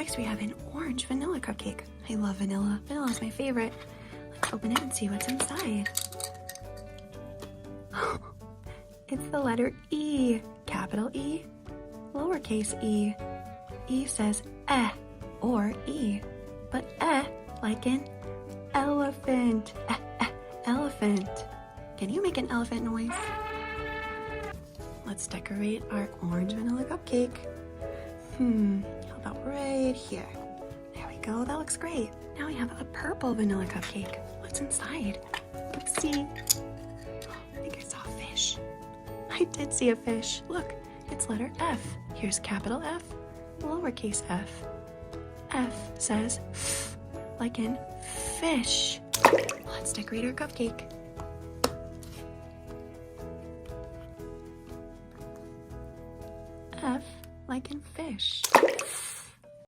Next we have an orange vanilla cupcake. I love vanilla. Vanilla is my favorite. Let's open it and see what's inside. It's the letter E. Capital E, lowercase e. E says eh or E, but like an elephant. Elephant. Can you make an elephant noise? Let's decorate our orange vanilla cupcake. How about right here? There we go, that looks great. Now we have a purple vanilla cupcake. What's inside? Oopsie. I think I saw a fish. I did see a fish. Look, it's letter F. Here's capital F, lowercase f. F says f, like in fish. Let's decorate our cupcake. F like in fish.